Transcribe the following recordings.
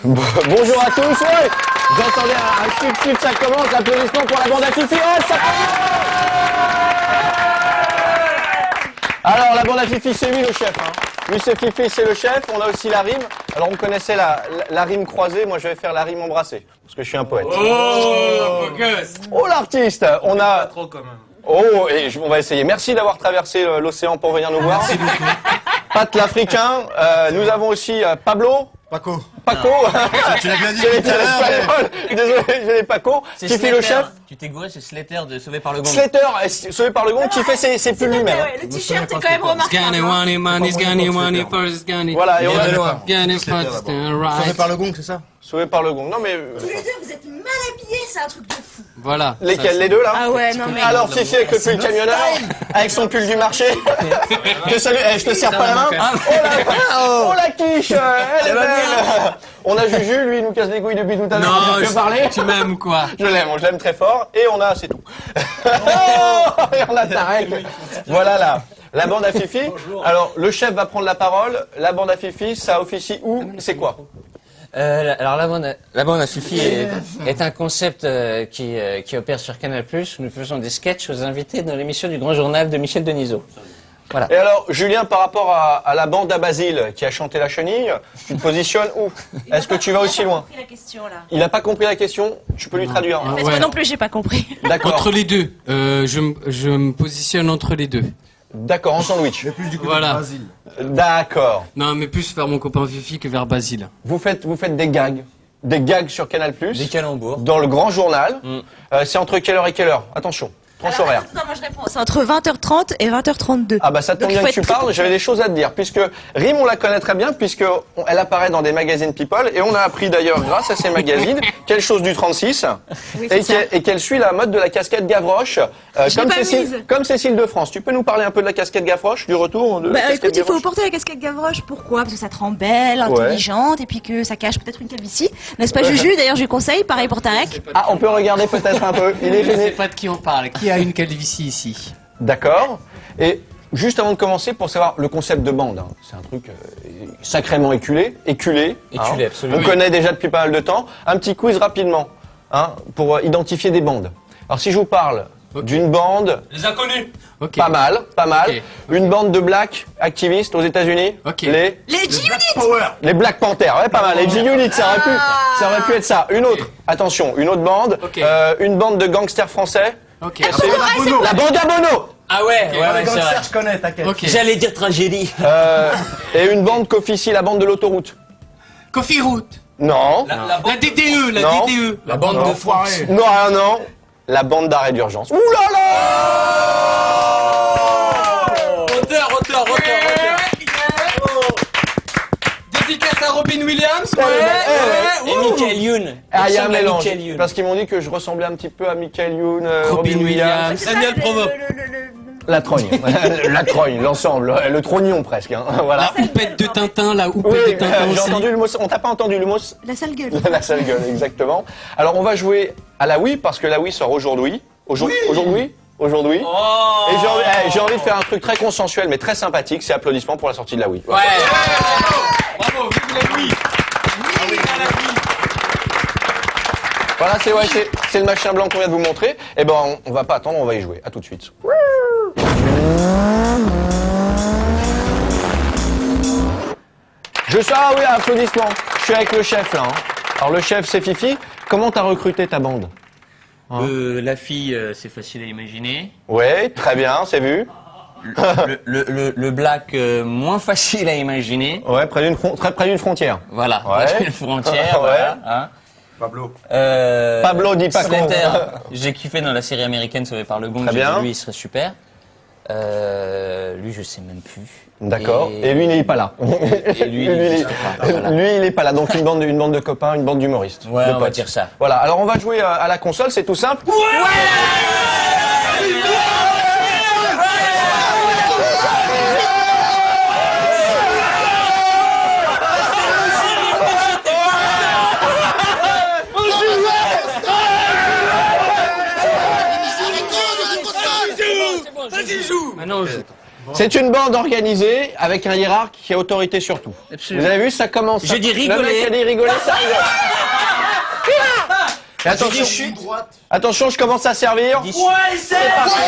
Bonjour à tous, ouais. J'entendais un chut, ça commence, applaudissements pour la bande à Fifi, oh, ça Alors, la bande à Fifi, c'est lui le chef, hein. Lui, c'est Fifi, c'est le chef, on a aussi la rime. Alors, on connaissait la rime croisée, moi, je vais faire la rime embrassée, parce que je suis un poète. Oh, l'artiste. On a... Pas trop, quand même. Oh, et on va essayer. Merci d'avoir traversé l'océan pour venir nous voir. Merci beaucoup. Pat l'Africain, nous avons aussi Pablo. Paco. Tu l'as bien dit tout à l'heure. Désolé, je l'ai Paco. Qui fait le chef. Tu t'es gouré, c'est Slater de Sauvé par le Gong. Slater, Sauvé par le Gong, qui fait ses pulls lui-même. Ouais, le t-shirt est quand même remarquable. Voilà, et on a Sauvé par le gong, c'est ça? Sauvé par le Gong. Non mais... Tous les deux, vous êtes mal habillés, c'est un truc de fou. Voilà. Lesquels, les deux là? Ah ouais, non mais... Alors Fifi avec le pull camionneur, avec son pull du marché. Je te serre pas la main. Oh la quiche, elle est belle. On a Juju, lui il nous casse les couilles depuis tout à l'heure. Non, parler. tu m'aimes ou quoi? Je l'aime très fort. Et on a, c'est tout. Et on a Tarek. Voilà la bande à Fifi. Alors le chef va prendre la parole. La bande à Fifi, ça officie où? C'est quoi? Alors la bande à Fifi est un concept qui opère sur Canal+. Nous faisons des sketchs aux invités dans l'émission du Grand Journal de Michel Denisot. Voilà. Et alors, Julien, par rapport à la bande à Basile qui a chanté la chenille, tu te positionnes où? Est-ce que tu vas aussi loin? Il a pas compris la question là. Il n'a pas compris la question, tu peux lui traduire. Parce que moi non plus, j'ai pas compris. D'accord. Entre les deux. Je me positionne entre les deux. D'accord, en sandwich. Mais plus du côté Voilà. de Basile. D'accord. Non, mais plus vers mon copain Fifi que vers Basile. Vous faites des gags. Des gags sur Canal+. Des calembours. Dans le Grand Journal. C'est entre quelle heure et quelle heure? Attention. Tranche horaire. Attends, moi je réponds. C'est entre 20h30 et 20h32. Ah bah ça tombe Donc, il bien faut que tu être parles, j'avais des choses à te dire, puisque Rime on la connaît très bien, puisque elle apparaît dans des magazines People, et on a appris d'ailleurs grâce à ces magazines quelque chose du 36, Oui, c'est ça. et qu'elle suit la mode de la casquette Gavroche, comme Cécile de France. Tu peux nous parler un peu de la casquette Gavroche, du retour de la Bah casquette écoute, il faut Gavroche porter la casquette Gavroche. Pourquoi? Parce que ça te rend belle, intelligente, et puis que ça cache peut-être une calvitie. N'est-ce pas Juju? D'ailleurs, je lui conseille, pareil pour Tarek. Ah, on peut regarder peut-être un peu, il est Je sais gêné. pas de qui on parle. Qui a une calvitie ici? D'accord. Et juste avant de commencer, pour savoir le concept de bande, hein, c'est un truc sacrément éculé, Absolument. On connaît déjà depuis pas mal de temps. Un petit quiz rapidement, hein, pour identifier des bandes. Alors si je vous parle d'une bande, Les inconnus. Ok. pas mal, Ok. une bande de black activistes aux États-Unis, Ok. Les G-Units. les Black Panthers, ouais, pas mal, les G-Units, ça aurait pu être ça. Une autre, attention, une autre bande, Ok. une bande de gangsters français. Ok. C'est la bande à Bono. Ah ouais, Ok. ouais, Les c'est vrai. gangsters, je connais, t'inquiète. Ok. J'allais dire tragédie. Et une bande qu'officie la bande de l'autoroute. Coffee Root. Non. La DDE, la Non. DDE. La bande de foirés. Non. La bande d'arrêt d'urgence. Ouh là là. Auteur. Dédicace à Robin Williams. Et Michael Youn. Ah, il y a un ressemble à mélange. Michael Youn. Parce qu'ils m'ont dit que je ressemblais un petit peu à Michael Youn, Robin Williams. C'est ça, Daniel Provo. La trogne. La trogne, l'ensemble. Le trognon presque. Hein. Voilà. La houppette de Tintin, la houppette Oui, de Tintin j'ai aussi. entendu le mot. On t'a pas entendu le mot? La sale gueule. La sale gueule, exactement. Alors on va jouer à la Wii parce que la Wii sort aujourd'hui. Aujourd'hui. Oh. Et j'ai envie de faire un truc très consensuel mais très sympathique. C'est applaudissements pour la sortie de la Wii. Ouais. Bravo, vive la Wii. Voilà, c'est le machin blanc qu'on vient de vous montrer. Eh ben, on va pas attendre, on va y jouer. À tout de suite. Ah oui, applaudissements. Je suis avec le chef là. Hein. Alors le chef, c'est Fifi. Comment t'as recruté ta bande? La fille, c'est facile à imaginer. Ouais, très bien, c'est vu. Le black, moins facile à imaginer. Ouais, très près d'une frontière. Voilà, Ouais. une frontière, Ouais. voilà. Hein. Pablo. Pablo dit pas con. Slater, j'ai kiffé dans la série américaine Sauvé par le Gong. Très J'ai bien. dit, lui, il serait super. Lui, je sais même plus. D'accord. Et lui, il n'est pas là. Et lui, voilà. Lui, il n'est pas là. Donc une bande de copains, une bande d'humoristes. Ouais, de on va potes. dire ça. Voilà. Alors on va jouer à la console, c'est tout simple. Vas-y, joue. Maintenant, on joue. C'est une bande organisée avec un hiérarque qui a autorité sur tout. Absolument. Vous avez vu, ça commence. J'ai dit rigoler. Le mec a dit rigoler, ça rigole. Et attention, je commence à servir. Ouais, c'est parti.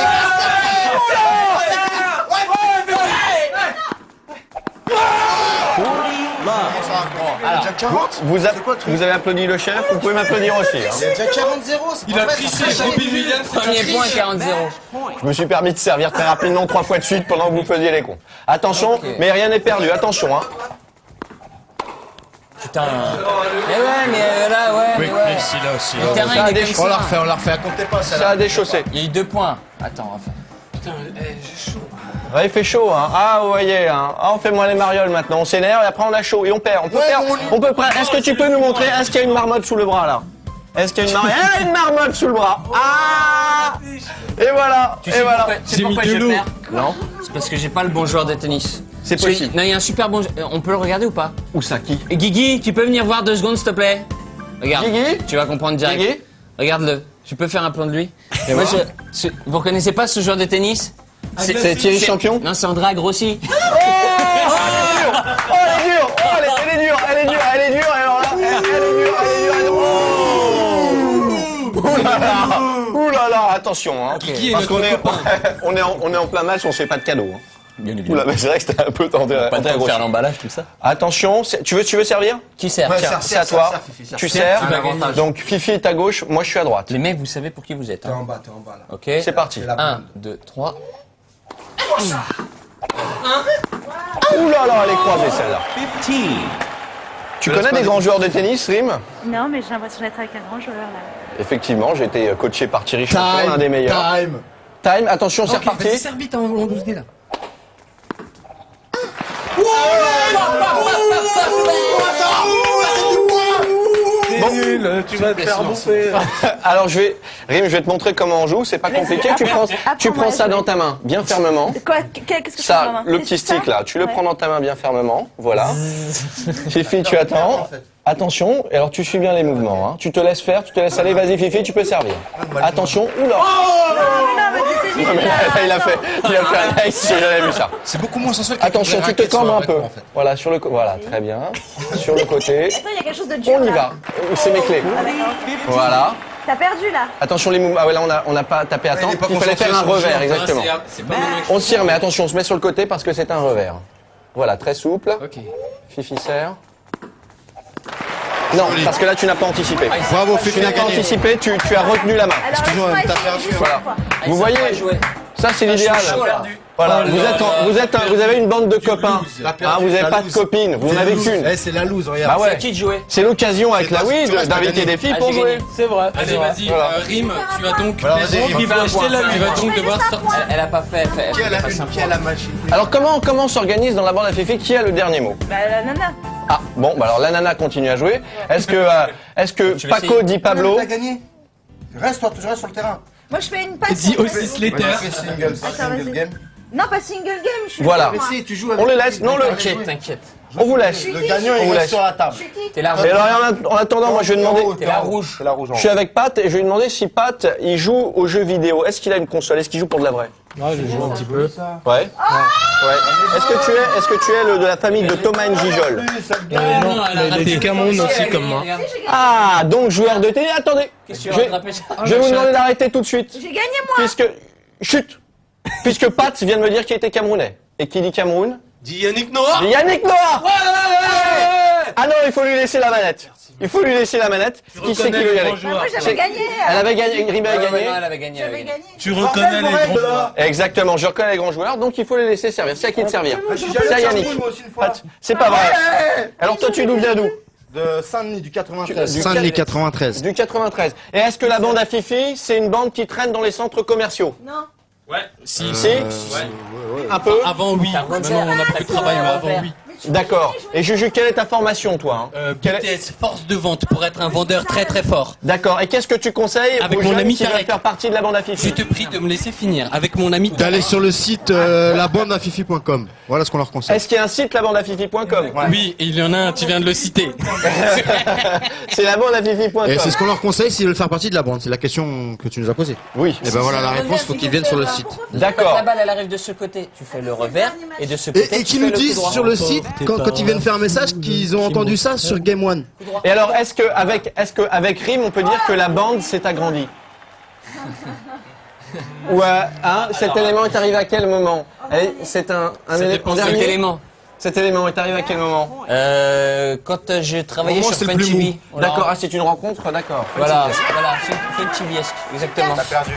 Vous avez applaudi le chef, vous pouvez m'applaudir aussi. Hein. C'est déjà 40-0. Il a triché, Robin Williams. Premier point, 40-0. Je me suis permis de servir très rapidement 3 fois de suite pendant que vous faisiez les cons. Attention, mais rien n'est perdu, attention. Hein. Putain. Mais ouais, mais là, ouais. Oui, mais ouais. ici, là aussi. Le terrain, Ça a il est des comme On ça. la refait. Comptez pas, ça. Ça a déchaussé. Il y a eu 2 points. Attends, enfin. Putain, j'ai chaud. Ouais, il fait chaud, hein. Ah, vous voyez, hein. Ah, on fait moins les marioles maintenant. On s'énerve et après on a chaud et on perd. On peut perdre. On peut perdre. Est-ce que tu peux nous montrer? Est-ce qu'il y a une marmotte sous le bras, là? Est-ce qu'il y a une marmotte? Ah, une marmotte sous le bras. Ah! Et voilà. Tu Et sais voilà. pourquoi, tu sais pourquoi je perds? Non? C'est parce que j'ai pas le bon joueur de tennis. C'est Parce que- possible. Non, il y a un super bon. On peut le regarder ou pas? Où ça, qui? Guigui, tu peux venir voir 2 secondes, s'il te plaît? Regarde. Guigui Tu vas comprendre direct. Guigui Regarde-le. Tu peux faire un plan de lui? Moi, vous reconnaissez pas ce joueur de tennis? C'est Thierry Champion? Non, c'est Andrea Grossi. Oh, elle est dure! Oh, elle est dure! Oh, elle est dure! Elle est dure! Elle est dure! Alors là, elle est dure! Elle est dure! Oh! Ouh là là! Ouh là là! Attention, hein! Guigui est Parce qu'on notre est, copain. on est en plein match, on se fait pas de cadeaux. Hein. Bien Ouh là, mais c'est vrai que c'était un peu tendu. Pas de faire l'emballage, tout ça. Attention, tu veux servir? Qui sert? Tiens, c'est à toi. Tu sers. tu vas gagner. Donc Fifi est à gauche, moi je suis à droite. Les mecs, vous savez pour qui vous êtes. T'es en Hein. bas, là. Ok. C'est parti. 1, 2, 3. Ouh là là, elle est croisée celle-là. Tu connais des grands joueurs de tennis, Rim? Non, mais j'ai l'impression d'être avec un grand joueur là. Effectivement, j'ai été coaché par Thierry Champion, l'un des meilleurs. Time, attention, c'est reparti. Vas-y, serre vite en 12 là. Tu vas te faire bouffer. Alors Rim, je vais te montrer comment on joue, c'est pas compliqué. Tu prends ça dans ta main, bien fermement. Quoi? Qu'est-ce que je fais dans Ça, ma main? le petit stick là, tu le prends dans ta main bien fermement, voilà. Fifi, tu attends. Attention, et alors tu suis bien les mouvements. Hein. Tu te laisses faire, tu te laisses aller, vas-y Fifi, tu peux servir. Attention, oula. Non, mais Il a fait un nice, j'ai jamais vu ça. C'est beaucoup moins sensuel. Attention, tu te cambles un peu. Voilà, sur le voilà, très bien. Sur le côté. Attends, il y a quelque chose de dur. On y là. va. C'est mes clés. Ah, d'accord. Voilà. T'as perdu là. Attention les mouvements. Ah ouais, là on n'a pas tapé à temps. il est pas Il fallait faire un concentré sur le revers, jeu. exactement. C'est pas mon mec. On se tire, mais attention, on se met sur le côté parce que c'est un revers. Voilà, très souple. Ok. Fifi serre. Non, parce que là tu n'as pas anticipé. Bravo, Tu Fifi n'as a pas gagné. anticipé, tu as retenu la main. Alors, Excuse-moi, laisse-moi t'as essayer perdu, juste voilà. une fois. Vous voyez, ça c'est l'idéal. Voilà, vous avez une bande de copains. Hein, vous n'avez pas de copines, vous n'en avez qu'une. Eh, c'est la loose, regarde. Bah ouais. Qui de jouer? C'est l'occasion avec la Wii d'inviter des filles pour j'ai jouer. gagné. C'est vrai. Allez, vas-y, Voilà. Rim, tu vas donc. Alors, vas-y, Rim. Il va acheter la Tu vas donc devoir Juste un sortir. point. Elle a pas fait. Qui a la passe un une, qui a point. la machine? Alors comment on s'organise dans la bande à Fifi? Qui a le dernier mot? Bah, la nana. Ah bon, bah alors la nana continue à jouer. Est-ce que Tu vas Paco essayer. dit Pablo? T'as gagné. Reste, toi, tu restes sur le terrain. Moi, je fais une passe. Dis aussi Slater. Single vas-y. game. Non, pas single game. Je suis Voilà. moi. Si, tu joues On le laisse, non le. T'inquiète. On vous laisse. Le gagnant, On il laisse. reste sur la table. Je suis qui? T'es là. Et alors en attendant, moi je vais demander. T'es la rouge. C'est la rouge. Je suis avec Pat et je vais lui demander si Pat il joue aux jeux vidéo. Est-ce qu'il a une console? Est-ce qu'il joue pour de la vraie? Ouais, je joue un petit peu. Ouais. Ouais. Est-ce que tu es de la famille de Thomas Njijol? Non, elle a raté. du Cameroun aussi comme moi. Ah, donc joueur de télé. Attendez. Qu'est-ce que Je tu vas vais, rattraper ça? je vais vous demander d'arrêter tout de suite. J'ai gagné moi. Puisque Pat vient de me dire qu'il était camerounais. Et qui dit Cameroun? Dis Yannick Noah. Yannick Noah. Ah non, il faut lui laisser la manette. Il faut lui laisser la manette. Qui c'est qui veut y aller? Bah, moi, j'avais gagné. Elle avait gagné, Ribé a Ouais, gagné. non, elle avait gagné. J'avais gagné. Tu reconnais les grands joueurs. Exactement, je reconnais les grands joueurs, donc il faut les laisser servir. C'est à qui de servir? C'est à Yannick. Moi aussi une fois. Pat, c'est pas vrai. Alors toi, tu nous viens d'où? De Saint-Denis, du 93. Du Saint-Denis 93. Du 93. Et est-ce que la bande à Fifi, c'est une bande qui traîne dans les centres commerciaux? Non. Ouais. Si. Si? Ouais. Un peu? Avant, oui. Maintenant, on a beaucoup de travail, mais avant, oui. Mais D'accord. Et Juju, quelle est ta formation, toi Quelle est- BTS, force de vente pour être un vendeur très très fort. D'accord. Et qu'est-ce que tu conseilles Avec aux mon jeunes ami qui veulent Tarek. faire partie de la bande à Je Fifi? te prie de me laisser finir. Avec mon ami D'aller sur le site labandeafifi.com. Voilà ce qu'on leur conseille. Est-ce qu'il y a un site labandeafifi.com? Oui, et il y en a un, tu viens de le citer. C'est labandeafifi.com. Et c'est ce qu'on leur conseille s'ils veulent faire partie de la bande. C'est la question que tu nous as posée. Oui. Et ben voilà la réponse, faut qu'ils viennent sur le site. D'accord. La balle, elle arrive de ce côté, tu fais le revers, et de ce côté, Et tu qu'ils fais nous le coup disent droit. sur le site, quand ils viennent faire un message, qu'ils ont entendu ça sur Game One. Et alors, est-ce que avec Rime, on peut dire que la bande s'est agrandie? Ou cet élément est arrivé à quel moment? C'est un élément dépend de Cet dernier. élément. Cet élément est arrivé à quel moment? Quand j'ai travaillé Au moment, sur c'est le Fun plus TV. mou. D'accord. Ah, c'est une rencontre, d'accord. Voilà, c'est Fun TV-esque, exactement. perdu.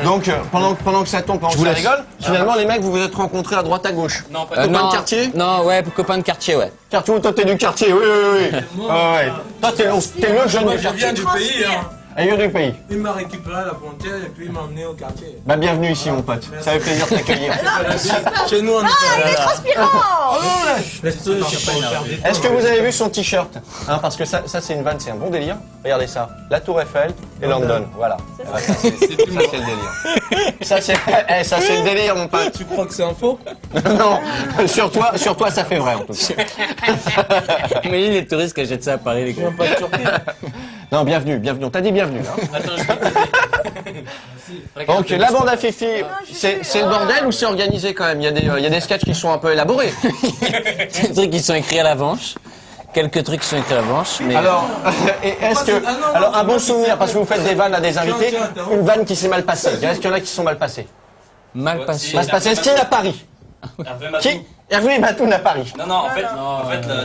Donc, pendant que ça tombe, pendant que ça rigole, finalement, les mecs, vous vous êtes rencontrés à droite à gauche. Non, pas Copains non, de quartier? Non, ouais, copain de quartier, ouais. Quartier, toi, t'es du quartier, oui, oui, oui. Ouais. Toi, t'es le jeune du Je quartier. viens du pays, hein. Elle vient du pays. Il m'a récupéré à la frontière et puis il m'a emmené au quartier. Bah, bienvenue ici, mon pote. Ça fait plaisir de t'accueillir. Chez nous, on est Est-ce que vous avez vu son t-shirt? Parce que ça c'est une vanne, c'est un bon délire. Regardez ça. La Tour Eiffel et London. Voilà. Ça, c'est le délire. Ça, c'est le délire, mon pote. Tu crois que c'est un faux? Non, sur toi, ça fait vrai, en tout cas. Mais les touristes qui achètent ça à Paris, les gars. Pas de Turquie. Non, bienvenue. On t'a dit bienvenue. Hein. Attends, je vais Donc, la bande à Fifi, c'est le bordel ou c'est organisé quand même? Il y a des sketchs qui sont un peu élaborés. Des trucs qui sont écrits à l'avance. Quelques trucs qui sont écrits à l'avance, mais... Alors, et est-ce que... Alors, un bon souvenir, parce que vous faites des vannes à des invités, une vanne qui s'est mal passée. Est-ce qu'il y en a qui sont mal passés? mal passé. Mal passé. Est-ce qu'il y en a à Paris? Qui? Hervé Matoun à Paris. Non, en fait, là,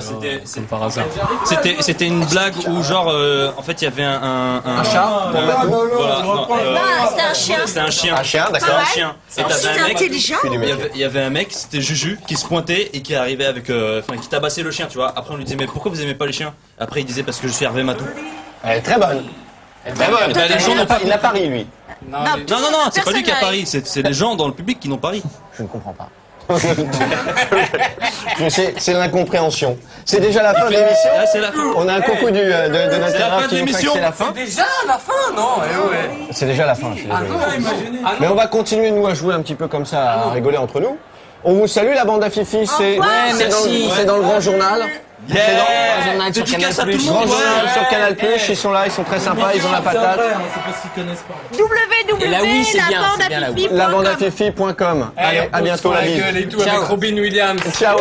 c'était une blague où, genre, en fait, il y avait un chat pour Matoun. Voilà, non, C'était un chien. c'était un chien. Un chien, C'était d'accord. un chien. Et t'avais un mec, Intelligent. il y avait un mec, c'était Juju, qui se pointait et qui arrivait avec, enfin, qui tabassait le chien, tu vois. Après, on lui disait, mais pourquoi vous aimez pas les chiens? Après, il disait, parce que je suis Hervé Matou. Elle est très bonne. Très bonne. ben, les gens n'ont pas- Il a Paris, lui. Non, c'est pas lui qui a pari, c'est les gens dans le public qui n'ont pari. Je ne comprends pas. Je sais, c'est l'incompréhension. C'est déjà la fin de l'émission. Ah, c'est la fin. On a un coucou de notre C'est la terrain fin de qui nous fait que l'émission. c'est la fin. Déjà la fin, non? C'est déjà la fin, je suis désolé. Mais on va continuer, nous, à jouer un petit peu comme ça, à rigoler entre nous. On vous salue, la bande à Fifi. C'est merci. c'est dans le Grand Journal. Journal sur Dédicace à Canal+. tout le Grand monde. Journal sur Canal+, ils sont là, ils sont très sympas, ils ont la patate. C'est parce qu'ils connaissent pas. Et là, oui, c'est bien, c'est bien là, oui. Labandeafifi.com. Allez, à bientôt, la bise. Et tout Ciao. avec Robin Williams. Ciao.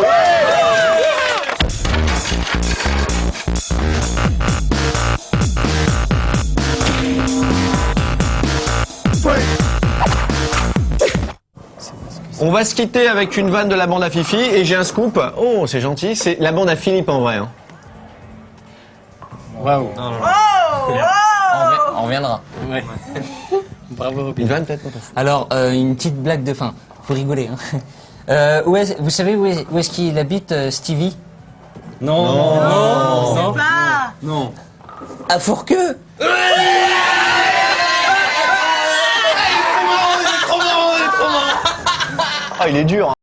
On va se quitter avec une vanne de la bande à Fifi et j'ai un scoop. Oh, c'est gentil, c'est la bande à Philippe en vrai. Hein. Waouh. On reviendra. Bravo Robin. Une vanne peut-être? Alors, une petite blague de fin. Faut rigoler, hein. Vous savez où est-ce qu'il habite, Stevie? Non. Non. À Fourqueux. Ah, il est dur. Hein.